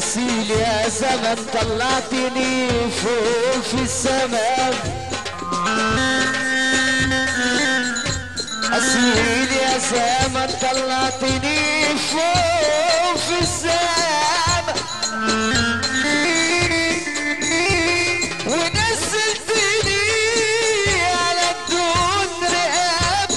أصيل يا زمن طلعتني فوق في السماء، أصيل يا زمن طلعتني فوق في السماء، ونزلتني على بدون رقاب،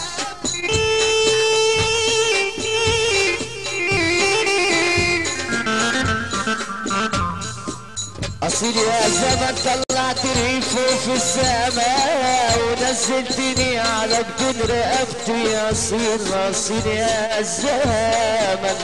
أصيل يا زمن طلعتني فوق في السماء، ونزلتني على بدون رقبتي يا أصيل أصيل يا زمن.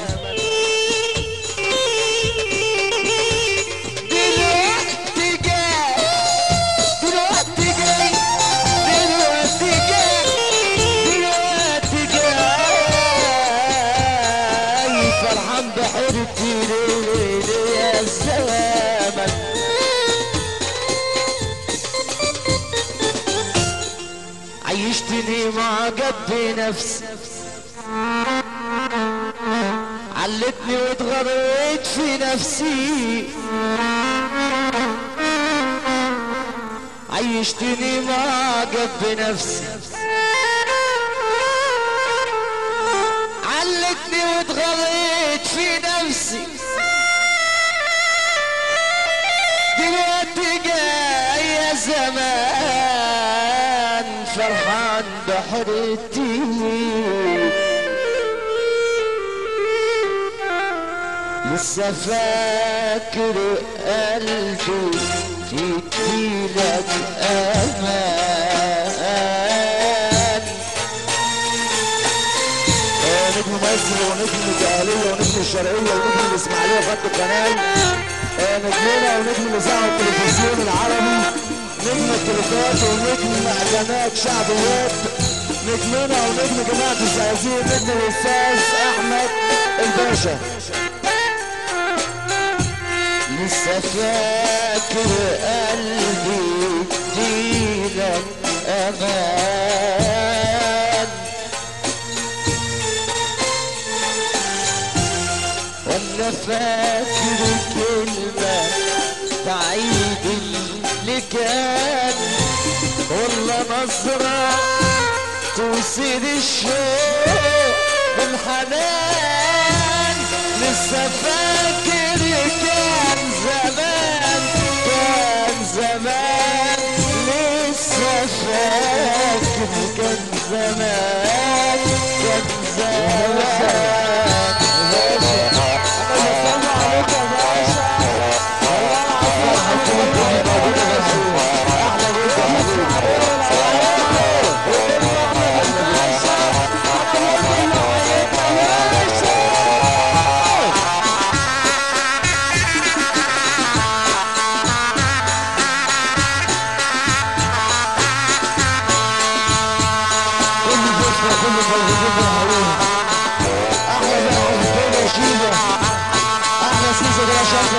عيشتني معجب بنفسي، علتني واتغريت في نفسي، عيشتني معجب بنفسي، علتني واتغريت في نفسي، دلوقتي جاي يا زمان فرحان بحريتي، لسه فاكر قلبي يديلك امان. نجم مصر ونجم الدقهلية ونجم الشرقية ونجم الاسماعيلية خط القناة، نجمنا ونجم الاذاعة والتلفزيون العربي، نجم التليفونات ونجم اعلانات شعبيات، نجمنا ونجم جماعة الزقازيق، نجم الاستاذ احمد الباشا. لسه فاكر قلبي يديلك امان، ولا فاكر كلمة تعيد اللي كان، ولا نظرة توصل الشوق بالحنان. لسه فاكر كان زمان كان زمان، لسه فاكر كان زمان كان زمان.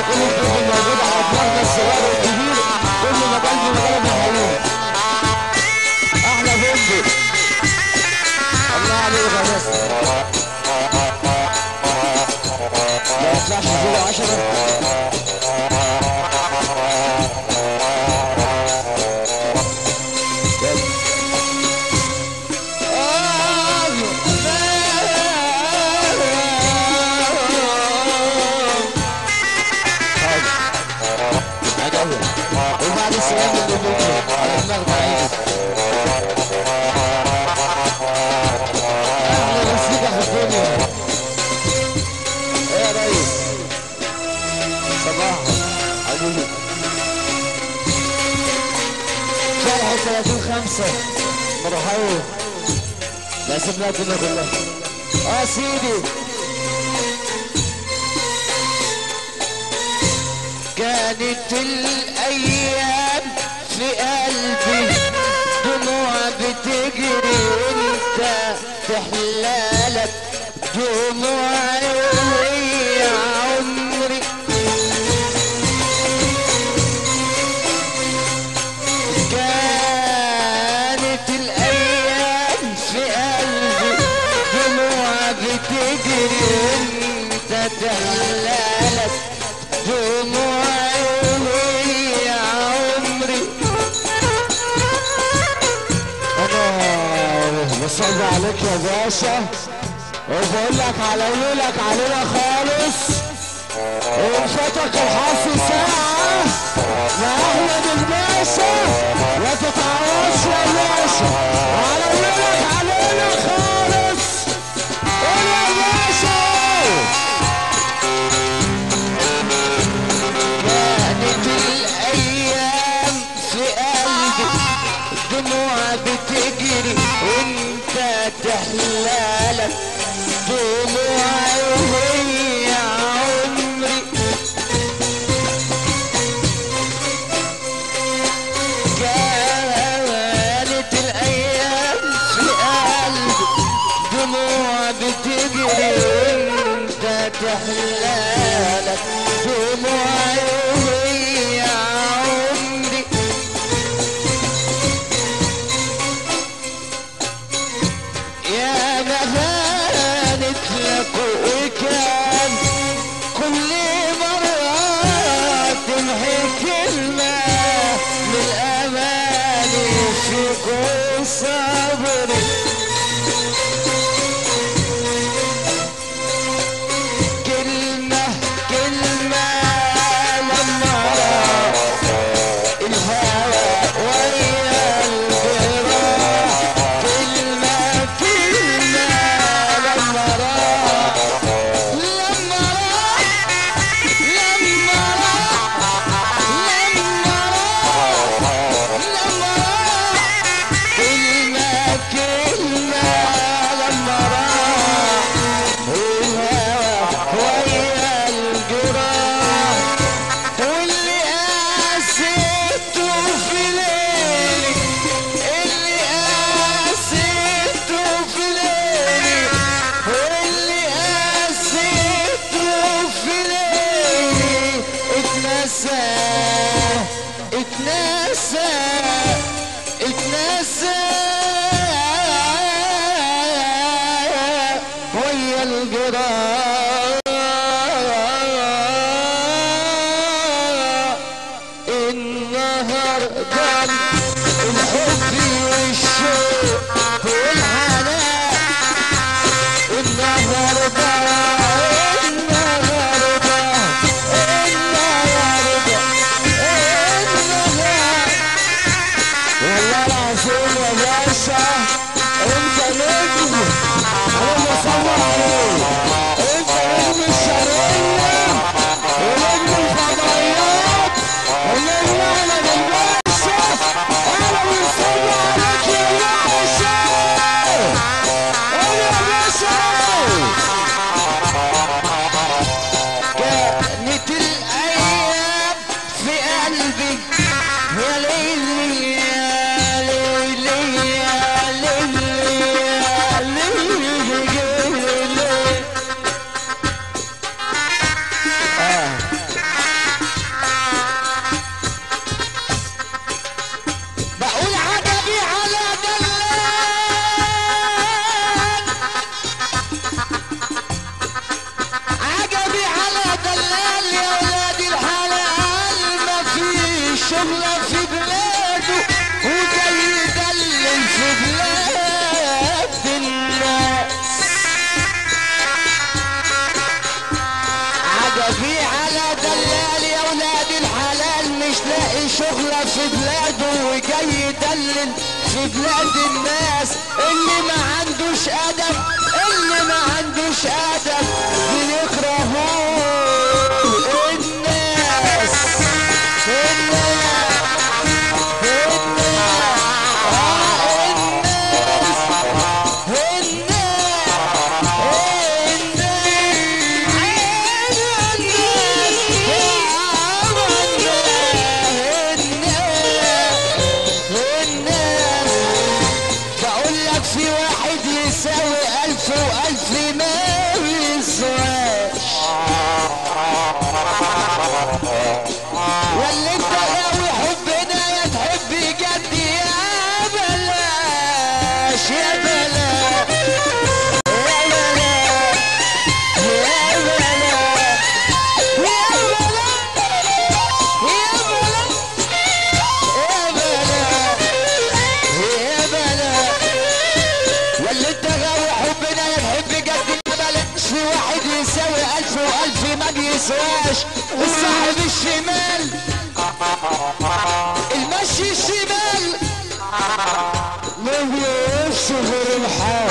كل الفيديو موجود على دماغنا الصغير والكبير، كل مكان في مكان محلول. احلى فندق الله عليك يا ناس، ما يطلعش فوق 10. وبعد السلام اللي بكره على دماغ بعيد. احلى موسيقى في الدنيا. ايه يا ريس؟ صباح حبيبي. فرحة 30/5 مرحبا. لازم لا الدنيا كلها. سيدي. كانت الايام في قلبي دموع بتجري وانت تحلالك دموعي وهي عمري. كانت الايام في قلبي دموع بتجري وانت تحلالك عليك يا باشا، وبقول لك على ليلك علينا خالص، وفاتك الحظ ساعة مع أحمد الباشا، ما تتعوضش يا باشا، على ليلك علينا خالص، قول يا باشا. كانت الأيام في قلبي دموع بتجري وانت تحلالك دموعي وهي عمري. كانت الأيام في قلبي دموع بتجري وانت تحلالك دموعي وهي عمري. يا مهانت لك وكان كل مرة تمحي كلمة من الأماني في كل صبري. كلمة كلمة لما راح الهوى ويا الجراح. كلمة كلمة لما راح لما راح لما راح لما راح لما راح. كلمة كلمة لما راح الهوى ويا الجراح. واللي قاسيته في ليلي اللي قاسيته في ليلي واللي قاسيته في ليلي اتنسى اتنسى اتنسى ويا الجراح. النهارده الحب والشوق والحنان. النهارده النهارده النهارده والله العظيم يا باشا انت نجم، انا بصور عليك، انت نجم الشرقية ونجم الفضائيات ونجم احمد الباشا، انا بنصور عليك يا باشا. قول يا باشا. كانت الأيام في قلبي يا ليلي يا ليلي يا ليلي يا ليلي. بقول عجبي على دلال عجبي على دلال يا ولاد الحلال. ما في شغلة في بلاده وجاي يدلل في بلاد الناس. عجبي على دلال يا ولاد الحلال مش لاقي شغلة في بلاده وجاي يدلل في بلاد الناس. اللي ما عندوش أدب اللي ما عندوش أدب بيكرهوه الناس. بقول لك في واحد يساوي 1000 و1000 ما يسواش. يسواش الصاحب الشمال المشي الشمال ما بيقفش غير الحال.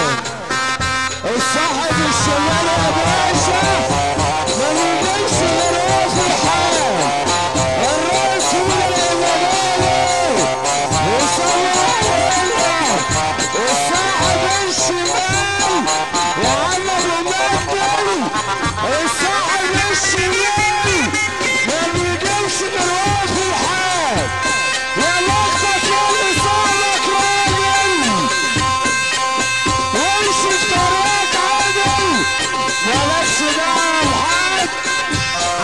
الصاحب الشمال يا باشا ما بيجيبش غير هو في الحال. الراس من الجمال وصلى علينا الصاحب الشمال يا عم ابو مجدي. الصاحب الشمال ما بيجيبش غير هو في الحال. يا لقطة اللي صارك راجل وامشي في طريق عدل مالكش دعوة بحد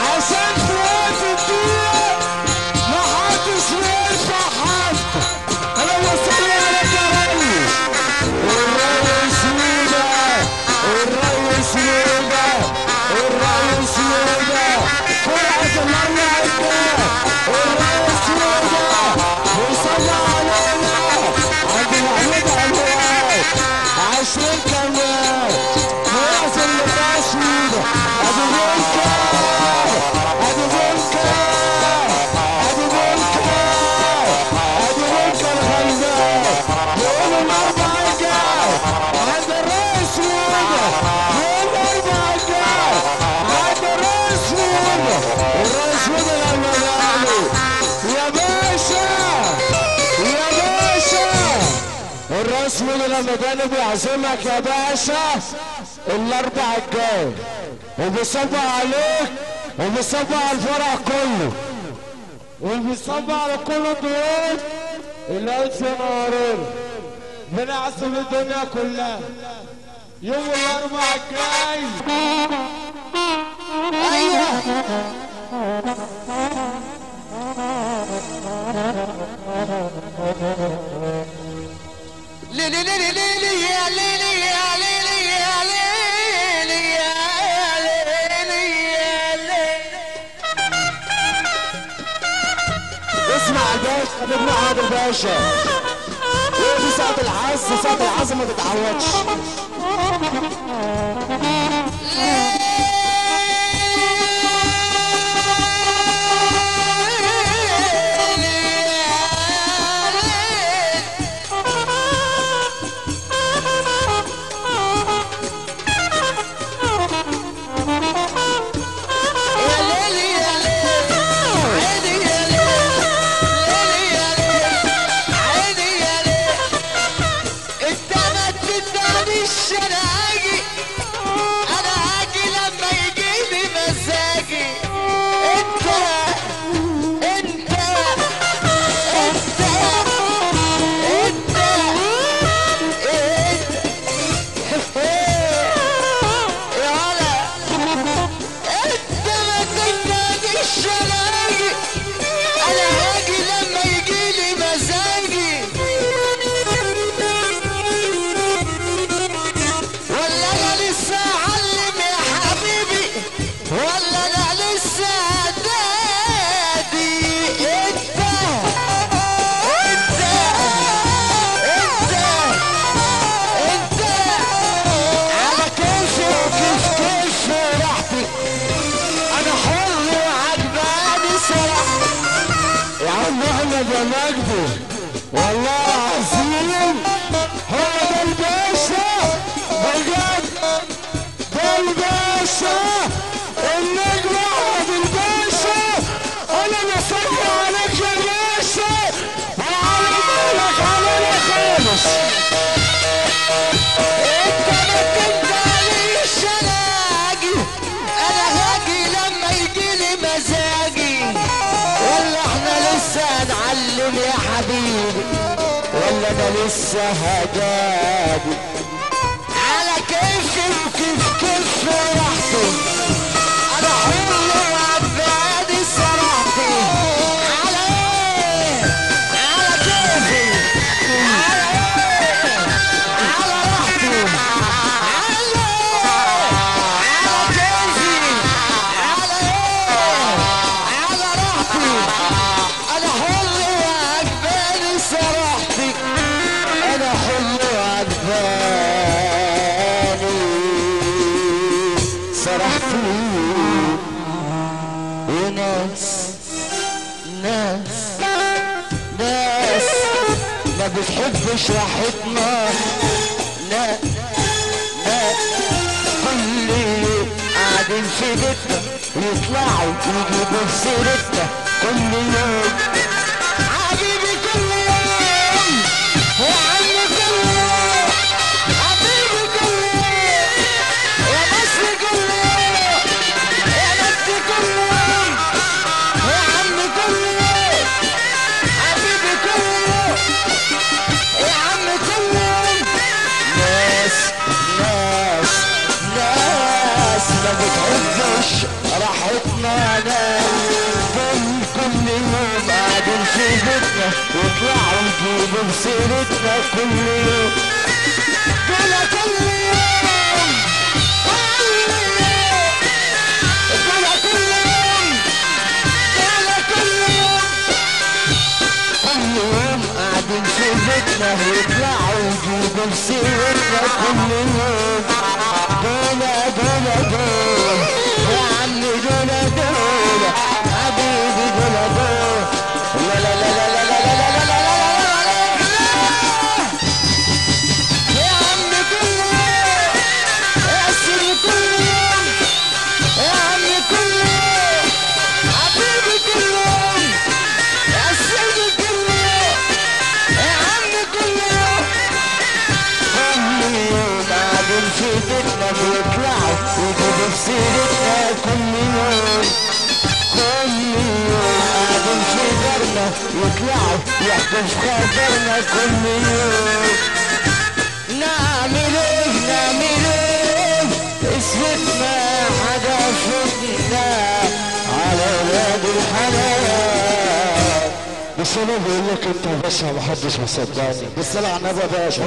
عشان في وقت الدنيا محدش بيدفع حد. انا بصلي عليك يا ريس. الريس ميدة الريس ميدة الريس ميدة فرقة الاربع الجاي الريس ميدة وصلى علينا عند محمود علوان 20 كمان ناس اللي باش ميدة ابو بنكة ابو بنكة ابو بنكة ابو بنكة الغلبان يقول الاربع الجاي عند الريس ميدة يقول الاربع الجاي عند الريس ميدة. الريس ميدة لما قالوا يا باشا يا باشا الريس ميدة لما كانوا بيعزمك يا باشا الاربع الجاي وبيصبع عليك وبيصبع على الفرع كله وبيصبع على كل الضيوف اللي انت نارين بنعزم الدنيا كلها يوم الاربع الجاي. ايوه ليلي ليلي ليلي يا ليلي يا ليلي يا ليلي يا ليلي يا ليلي. اسمع الباشا حبيبنا عادل باشا ودي ساعة العز ساعة العز ما تتعودش. يا مجدي والله عظيم هو ده الباشا بجد ده الباشا النجم احمد الباشا. انا بصلي عليك يا باشا وعلى بالك علينا خالص. انت ما تنباليش انا هاجي لما يجيلي مزاجي. ولا احنا لسه هنعلم يا حبيبي ولا انا لسه هجابي على كيفي كيف راحتي. انا حر وعبادي سرحتي على ايه على كيفي على ايه على راحتي على كيفي على ايه على راحتي. انا حر وعجباني سرحتي انا حر وعجباني سرحتي وناس ما بتحبش راحتنا. لا كل يوم قاعدين في بيتنا يطلعوا يجيبوا في سيرتنا كل يوم. حبيبي كل يوم يا عم كل يوم، حبيبي كل يوم يا مصر كل يوم يا نبتي كل يوم يا عم كل يوم، حبيبي كل يوم يا عم كل يوم. ناس ما بتحبش راحتنا. دول كل يوم قاعدين في بيتنا يطلعوا يجيبوا بسيرتنا كل يوم. دول كل يوم قاعدين في بيتنا يطلعوا يجيبوا بسيرتنا كل يوم. دول يا عم دول حبيبي دول. لا لا لا لا لا لا لا لا لا لا يا عم كل يوم يا سيدي كل يوم يا عم كل يوم، حبيبي كل يوم يا سيدي كل يوم يا عم كل يوم. قاعدين في بيتنا بيطلعوا يجيبوا في سيرتنا كل يوم. قاعدين في دارنا يطلعوا يحكوا في خاطرنا كل يوم. نعمل ايه اسمتنا حاجة فتنا على ولاد الحلال. بس انا بقول لك انت يا باشا محدش مصدقني. بالصلاة على النبي يا باشا.